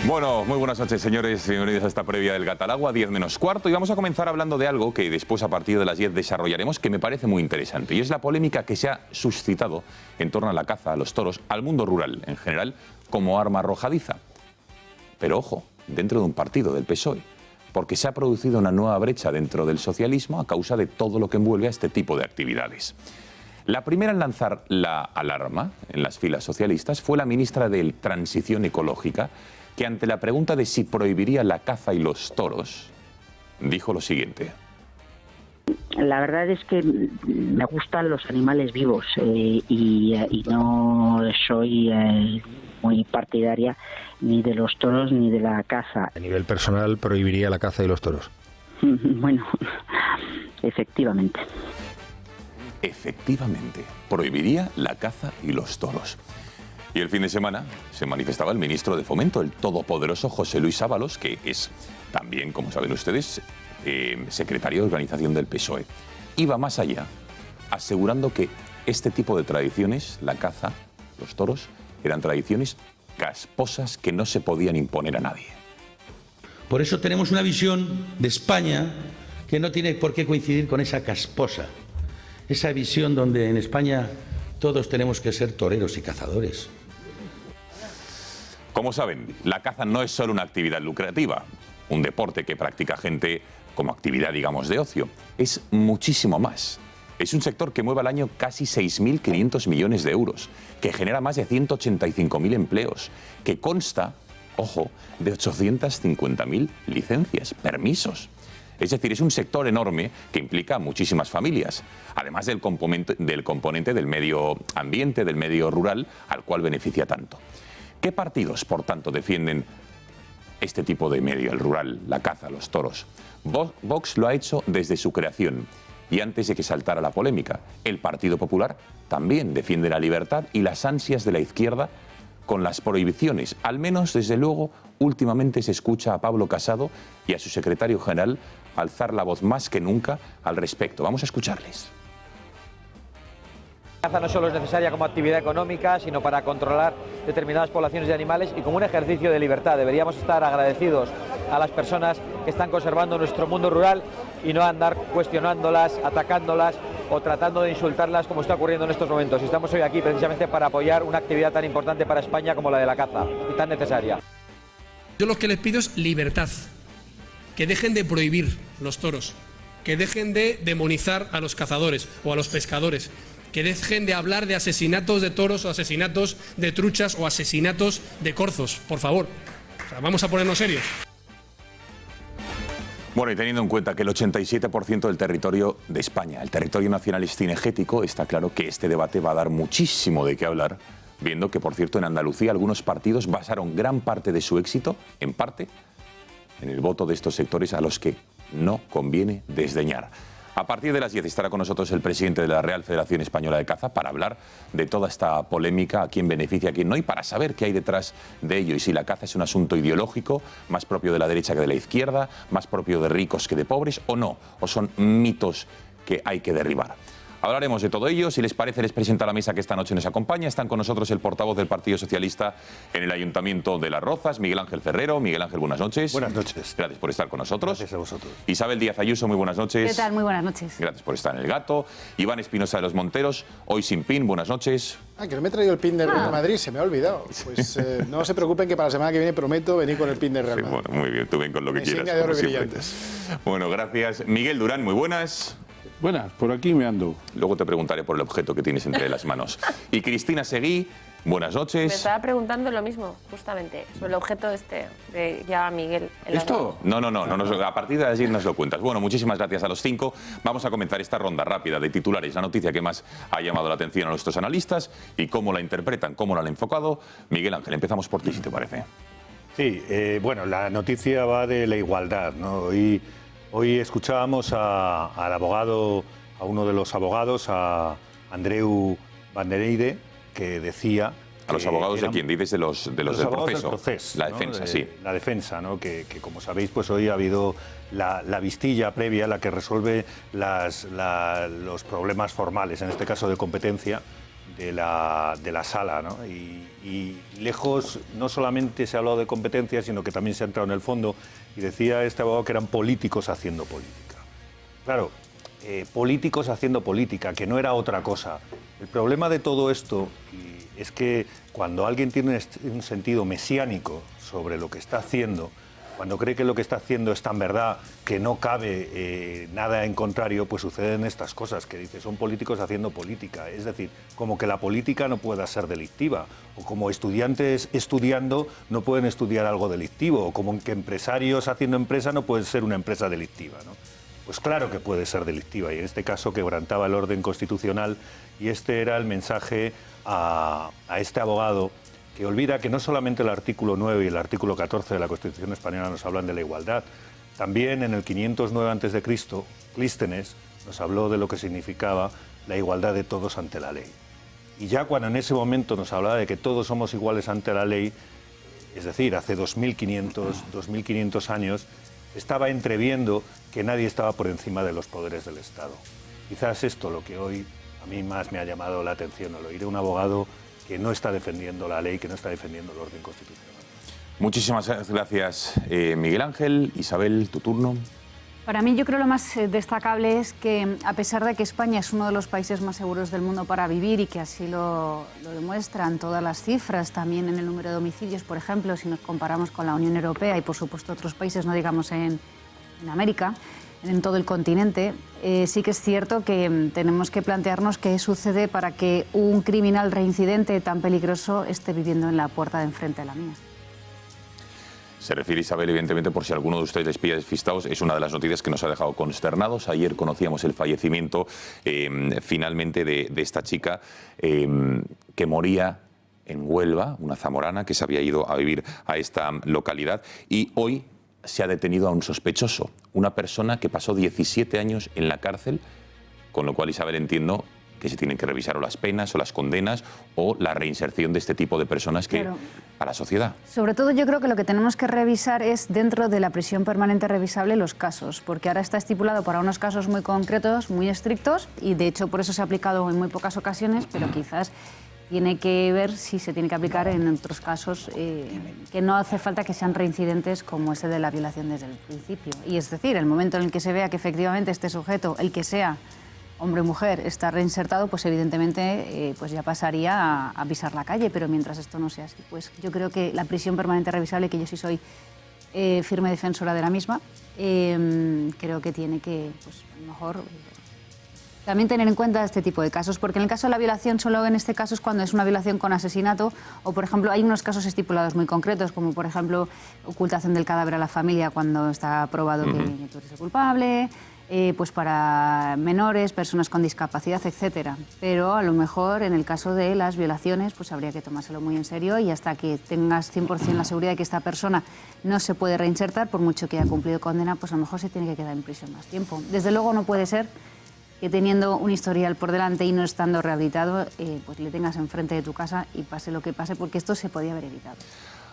Bueno, muy buenas noches, señores. Bienvenidos a esta previa del Gatalagua, 10 menos cuarto. Y vamos a comenzar hablando de algo que después, a partir de las 10, desarrollaremos, que me parece muy interesante. Y es la polémica que se ha suscitado en torno a la caza, a los toros, al mundo rural en general, como arma arrojadiza. Pero ojo, dentro de un partido, del PSOE, porque se ha producido una nueva brecha dentro del socialismo a causa de todo lo que envuelve a este tipo de actividades. La primera en lanzar la alarma en las filas socialistas fue la ministra de Transición Ecológica, que ante la pregunta de si prohibiría la caza y los toros, dijo lo siguiente. La verdad es que me gustan los animales vivos y no soy muy partidaria ni de los toros ni de la caza. A nivel personal, prohibiría la caza y los toros. Bueno, efectivamente. Efectivamente, prohibiría la caza y los toros. Y el fin de semana se manifestaba el ministro de Fomento, el todopoderoso José Luis Ábalos, que es también, como saben ustedes, secretario de organización del PSOE. Iba más allá, asegurando que este tipo de tradiciones, la caza, los toros, eran tradiciones casposas que no se podían imponer a nadie. Por eso tenemos una visión de España que no tiene por qué coincidir con esa casposa. Esa visión donde en España todos tenemos que ser toreros y cazadores. Como saben, la caza no es solo una actividad lucrativa, un deporte que practica gente como actividad, digamos, de ocio. Es muchísimo más. Es un sector que mueve al año casi 6.500 millones de euros, que genera más de 185.000 empleos, que consta, ojo, de 850.000 licencias, permisos. Es decir, es un sector enorme que implica a muchísimas familias, además del componente del medio ambiente, del medio rural, al cual beneficia tanto. ¿Qué partidos, por tanto, defienden este tipo de medio, el rural, la caza, los toros? Vox lo ha hecho desde su creación y antes de que saltara la polémica. El Partido Popular también defiende la libertad y las ansias de la izquierda con las prohibiciones. Al menos, desde luego, últimamente se escucha a Pablo Casado y a su secretario general alzar la voz más que nunca al respecto. Vamos a escucharles. La caza no solo es necesaria como actividad económica, sino para controlar determinadas poblaciones de animales y como un ejercicio de libertad. Deberíamos estar agradecidos a las personas que están conservando nuestro mundo rural y no andar cuestionándolas, atacándolas o tratando de insultarlas como está ocurriendo en estos momentos. Y estamos hoy aquí precisamente para apoyar una actividad tan importante para España como la de la caza y tan necesaria. Yo lo que les pido es libertad, que dejen de prohibir los toros, que dejen de demonizar a los cazadores o a los pescadores, que dejen de hablar de asesinatos de toros o asesinatos de truchas o asesinatos de corzos, por favor. O sea, vamos a ponernos serios. Bueno, y teniendo en cuenta que el 87% del territorio de España, el territorio nacional es cinegético, está claro que este debate va a dar muchísimo de qué hablar, viendo que, por cierto, en Andalucía algunos partidos basaron gran parte de su éxito, en parte, en el voto de estos sectores a los que no conviene desdeñar. A partir de las 10 estará con nosotros el presidente de la Real Federación Española de Caza para hablar de toda esta polémica, a quién beneficia, a quién no, y para saber qué hay detrás de ello y si la caza es un asunto ideológico, más propio de la derecha que de la izquierda, más propio de ricos que de pobres, o no, o son mitos que hay que derribar. Hablaremos de todo ello. Si les parece, les presento a la mesa que esta noche nos acompaña. Están con nosotros el portavoz del Partido Socialista en el Ayuntamiento de Las Rozas, Miguel Ángel Ferrero. Miguel Ángel, buenas noches. Buenas noches. Gracias por estar con nosotros. Gracias a vosotros. Isabel Díaz Ayuso, muy buenas noches. ¿Qué tal? Muy buenas noches. Gracias por estar en El Gato. Iván Espinosa de los Monteros, hoy sin pin, buenas noches. Que no me he traído el pin del Real Madrid, se me ha olvidado. Pues no se preocupen que para la semana que viene prometo venir con el pin del Real Madrid. Bueno, muy bien, tú ven con lo que quieras. Insignia de oro brillantes. Bueno, gracias. Miguel Durán, muy buenas. Buenas, por aquí me ando. Luego te preguntaré por el objeto que tienes entre las manos. Y Cristina Seguí, buenas noches. Me estaba preguntando lo mismo, justamente, sobre el objeto de ya Miguel. ¿Esto? No, a partir de allí nos lo cuentas. Bueno, muchísimas gracias a los 5. Vamos a comenzar esta ronda rápida de titulares. La noticia que más ha llamado la atención a nuestros analistas y cómo la interpretan, cómo la han enfocado. Miguel Ángel, empezamos por ti, si te parece. Sí, bueno, la noticia va de la igualdad, ¿no? Hoy escuchábamos al abogado, a uno de los abogados, a Andreu Bandereide, que decía... ¿A los abogados de quién? Dices de los del proceso. La defensa, ¿no? Sí. La defensa, ¿no? Que como sabéis, pues hoy ha habido la vistilla previa, la que resuelve los problemas formales, en este caso de competencia, de la sala, ¿no? Y lejos, no solamente se ha hablado de competencias, sino que también se ha entrado en el fondo, y decía este abogado que eran políticos haciendo política. Claro, políticos haciendo política, que no era otra cosa. El problema de todo esto es que cuando alguien tiene un sentido mesiánico sobre lo que está haciendo, cuando cree que lo que está haciendo es tan verdad que no cabe nada en contrario, pues suceden estas cosas que dice, son políticos haciendo política. Es decir, como que la política no pueda ser delictiva, o como estudiantes estudiando no pueden estudiar algo delictivo, o como que empresarios haciendo empresa no pueden ser una empresa delictiva, ¿no? Pues claro que puede ser delictiva, y en este caso quebrantaba el orden constitucional, y este era el mensaje a este abogado, que olvida que no solamente el artículo 9 y el artículo 14 de la Constitución española nos hablan de la igualdad, también en el 509 a.C., Clístenes nos habló de lo que significaba la igualdad de todos ante la ley. Y ya cuando en ese momento nos hablaba de que todos somos iguales ante la ley, es decir, hace 2500 años, estaba entreviendo que nadie estaba por encima de los poderes del Estado. Quizás esto lo que hoy a mí más me ha llamado la atención, al oír a un abogado que no está defendiendo la ley, que no está defendiendo el orden constitucional. Muchísimas gracias, Miguel Ángel. Isabel, tu turno. Para mí, yo creo lo más destacable es que, a pesar de que España es uno de los países más seguros del mundo para vivir, y que así lo demuestran todas las cifras, también en el número de homicidios, por ejemplo, si nos comparamos con la Unión Europea y, por supuesto, otros países, no digamos en América, en todo el continente, sí que es cierto que tenemos que plantearnos qué sucede para que un criminal reincidente tan peligroso esté viviendo en la puerta de enfrente de la mía. Se refiere, Isabel, evidentemente, por si alguno de ustedes les pilla despistados, es una de las noticias que nos ha dejado consternados. Ayer conocíamos el fallecimiento, finalmente, de esta chica que moría en Huelva, una zamorana que se había ido a vivir a esta localidad, y hoy se ha detenido a un sospechoso, una persona que pasó 17 años en la cárcel, con lo cual, Isabel, entiendo que se tienen que revisar o las penas o las condenas o la reinserción de este tipo de personas que, claro, a la sociedad. Sobre todo, yo creo que lo que tenemos que revisar es, dentro de la prisión permanente revisable, los casos, porque ahora está estipulado para unos casos muy concretos, muy estrictos, y de hecho por eso se ha aplicado en muy pocas ocasiones, pero quizás tiene que ver si se tiene que aplicar en otros casos que no hace falta que sean reincidentes, como ese de la violación desde el principio. Y es decir, el momento en el que se vea que efectivamente este sujeto, el que sea, hombre o mujer, está reinsertado, pues evidentemente pues ya pasaría a pisar la calle, pero mientras esto no sea así, pues yo creo que la prisión permanente revisable, que yo sí soy firme defensora de la misma, creo que tiene que, pues a lo mejor, también tener en cuenta este tipo de casos, porque en el caso de la violación, solo en este caso es cuando es una violación con asesinato, o por ejemplo hay unos casos estipulados muy concretos, como por ejemplo ocultación del cadáver a la familia cuando está probado que tú eres el culpable, pues para menores, personas con discapacidad, etcétera. Pero a lo mejor en el caso de las violaciones pues habría que tomárselo muy en serio, y hasta que tengas 100% la seguridad de que esta persona no se puede reinsertar, por mucho que haya cumplido condena, pues a lo mejor se tiene que quedar en prisión más tiempo. Desde luego no puede ser que teniendo un historial por delante y no estando rehabilitado, pues le tengas enfrente de tu casa y pase lo que pase, porque esto se podía haber evitado.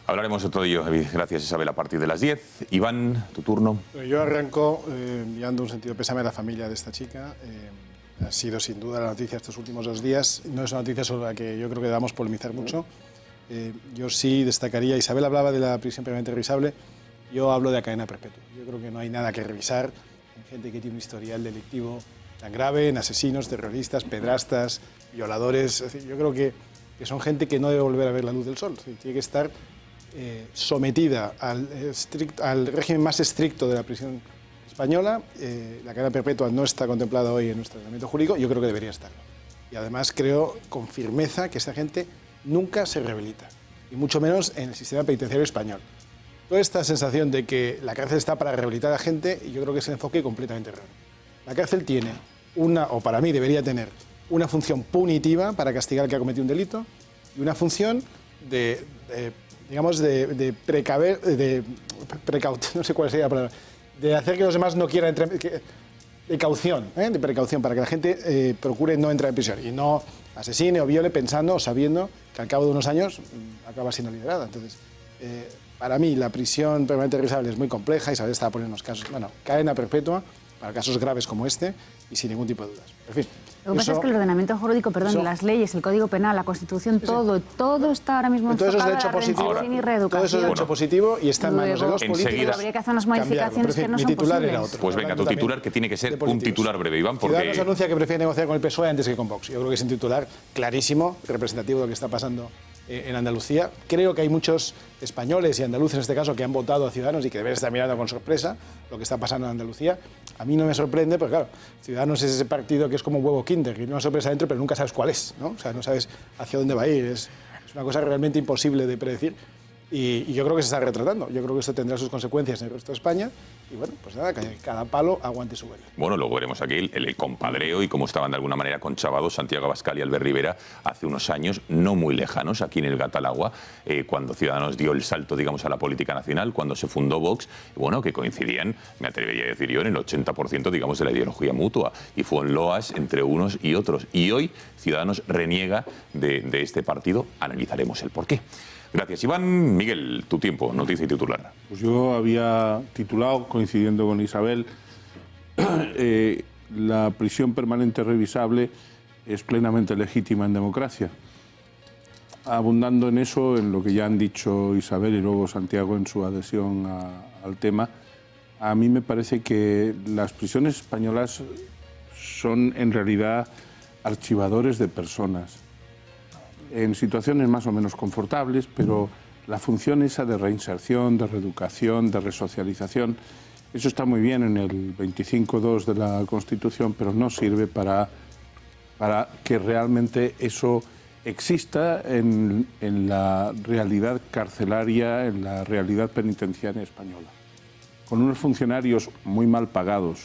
Hablaremos de todo ello, gracias, Isabel, a partir de las 10. Iván, tu turno. Yo arranco enviando un sentido pésame a la familia de esta chica. Ha sido sin duda la noticia estos últimos 2 días. No es una noticia sobre la que yo creo que debamos polemizar mucho. Yo sí destacaría, Isabel hablaba de la prisión permanente revisable, yo hablo de la cadena perpetua. Yo creo que no hay nada que revisar en gente que tiene un historial delictivo tan grave, en asesinos, terroristas, pedrastas, violadores. Es decir, yo creo que son gente que no debe volver a ver la luz del sol. Es decir, tiene que estar sometida al régimen más estricto de la prisión española. La cadena perpetua no está contemplada hoy en nuestro ordenamiento jurídico, yo creo que debería estarlo. Y además creo con firmeza que esta gente nunca se rehabilita, y mucho menos en el sistema penitenciario español. Toda esta sensación de que la cárcel está para rehabilitar a gente, yo creo que es el enfoque completamente erróneo. La cárcel tiene o para mí debería tener, una función punitiva para castigar al que ha cometido un delito, y una función de no sé cuál sería la palabra, de hacer que los demás no quieran entrar, de precaución, para que la gente procure no entrar en prisión y no asesine o viole pensando o sabiendo que al cabo de unos años acaba siendo liberada. Entonces, para mí la prisión permanente revisable es muy compleja, Isabel estaba poniendo unos casos, cadena perpetua, para casos graves como este y sin ningún tipo de dudas. En fin. Lo que pasa es que el ordenamiento jurídico, las leyes, el Código Penal, la Constitución, todo está ahora mismo enfocado a la redención y reeducación. Todo eso es derecho positivo y está en manos de los políticos. Habría que hacer unas modificaciones que no son posibles. Pues venga, tu titular, que tiene que ser un titular breve, Iván, porque... Ciudadanos anuncia que prefiere negociar con el PSOE antes que con Vox. Yo creo que es un titular clarísimo, representativo de lo que está pasando en Andalucía. Creo que hay muchos españoles y andaluces en este caso que han votado a Ciudadanos y que deben estar mirando con sorpresa lo que está pasando en Andalucía. A mí no me sorprende, porque claro, Ciudadanos es ese partido que es como un huevo Kinder, que no hay una sorpresa dentro, pero nunca sabes cuál es, ¿no? O sea, no sabes hacia dónde va a ir. Es una cosa realmente imposible de predecir. Y yo creo que se está retratando. Yo creo que esto tendrá sus consecuencias en el resto de España. Y bueno, pues nada, que cada palo aguante su vuelo. Bueno, luego veremos aquí el compadreo y cómo estaban de alguna manera conchavados Santiago Abascal y Albert Rivera hace unos años, no muy lejanos, aquí en el Gatalagua, cuando Ciudadanos dio el salto, digamos, a la política nacional, cuando se fundó Vox, bueno, que coincidían, me atrevería a decir yo, en el 80%, digamos, de la ideología mutua. Y fue en loas entre unos y otros. Y hoy Ciudadanos reniega de este partido. Analizaremos el porqué. Gracias, Iván. Miguel, tu tiempo, noticia y titular. Pues yo había titulado, coincidiendo con Isabel, la prisión permanente revisable es plenamente legítima en democracia. Abundando en eso, en lo que ya han dicho Isabel y luego Santiago en su adhesión al tema, a mí me parece que las prisiones españolas son en realidad archivadores de personas en situaciones más o menos confortables, pero la función esa de reinserción, de reeducación, de resocialización, eso está muy bien en el 25.2 de la Constitución, pero no sirve para que realmente eso exista en la realidad carcelaria, en la realidad penitenciaria española. Con unos funcionarios muy mal pagados,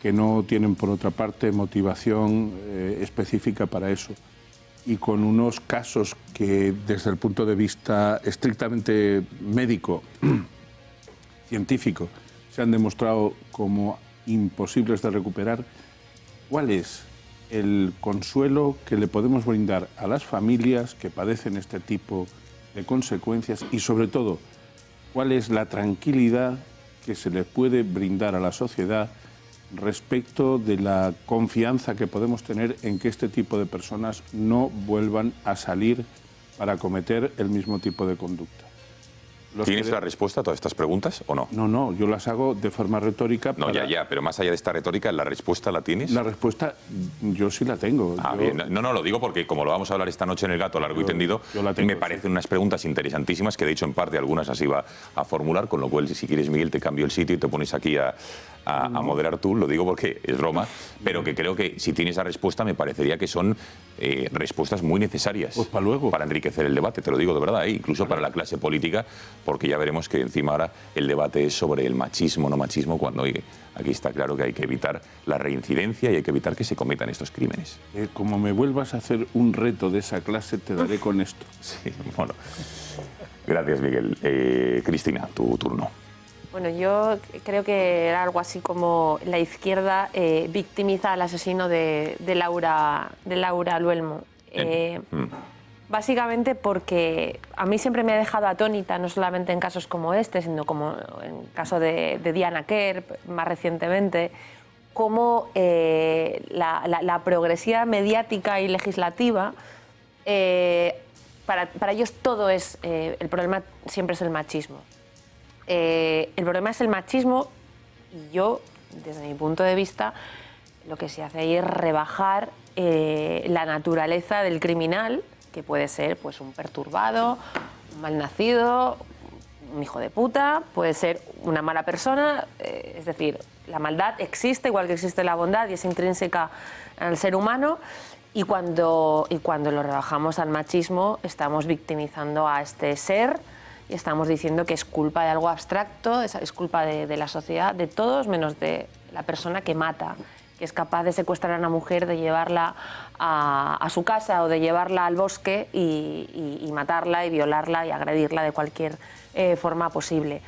que no tienen por otra parte motivación específica para eso, y con unos casos que desde el punto de vista estrictamente médico, científico, se han demostrado como imposibles de recuperar, ¿cuál es el consuelo que le podemos brindar a las familias que padecen este tipo de consecuencias y sobre todo, cuál es la tranquilidad que se le puede brindar a la sociedad respecto de la confianza que podemos tener en que este tipo de personas no vuelvan a salir para cometer el mismo tipo de conducta? ¿Tienes la respuesta a todas estas preguntas o no? No, yo las hago de forma retórica. No, ya, pero más allá de esta retórica, ¿la respuesta la tienes? La respuesta yo sí la tengo. Bien. No, lo digo porque como lo vamos a hablar esta noche en el Gato largo y tendido, me parecen unas preguntas interesantísimas que de hecho en parte algunas así va a formular, con lo cual si quieres, Miguel, te cambio el sitio y te pones aquí a moderar tú, lo digo porque es Roma, pero que creo que si tienes la respuesta me parecería que son respuestas muy necesarias pues para enriquecer el debate, te lo digo de verdad, incluso para la clase política, porque ya veremos que encima ahora el debate es sobre el machismo, no machismo, cuando aquí está claro que hay que evitar la reincidencia y hay que evitar que se cometan estos crímenes. Como me vuelvas a hacer un reto de esa clase, te daré con esto. Sí, bueno. Gracias, Miguel. Cristina, tu turno. Bueno, yo creo que era algo así como la izquierda victimiza al asesino de Laura Luelmo. Básicamente porque a mí siempre me ha dejado atónita, no solamente en casos como este, sino como en el caso de Diana Kerr, más recientemente, cómo la progresividad mediática y legislativa, para ellos todo es, el problema siempre es el machismo. El problema es el machismo y yo, desde mi punto de vista, lo que se hace ahí es rebajar la naturaleza del criminal, que puede ser pues, un perturbado, un malnacido, un hijo de puta, puede ser una mala persona, es decir, la maldad existe igual que existe la bondad y es intrínseca al ser humano. Y cuando lo rebajamos al machismo, estamos victimizando a este ser y estamos diciendo que es culpa de algo abstracto, es culpa de la sociedad, de todos, menos de la persona que mata, que es capaz de secuestrar a una mujer, de llevarla a su casa o de llevarla al bosque y matarla y violarla y agredirla de cualquier forma posible.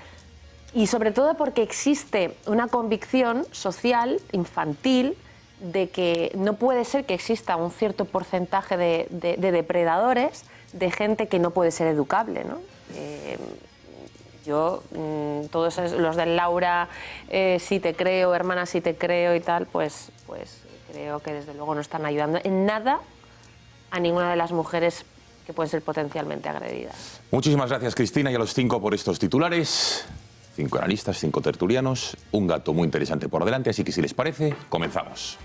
Y sobre todo porque existe una convicción social, infantil, de que no puede ser que exista un cierto porcentaje de depredadores, de gente que no puede ser educable, ¿no? Yo, todos los del Laura, sí te creo, hermana, sí te creo y tal, pues creo que desde luego no están ayudando en nada a ninguna de las mujeres que pueden ser potencialmente agredidas. Muchísimas gracias, Cristina, y a los 5 por estos titulares. 5 analistas, 5 tertulianos, un gato muy interesante por delante, así que si les parece, comenzamos.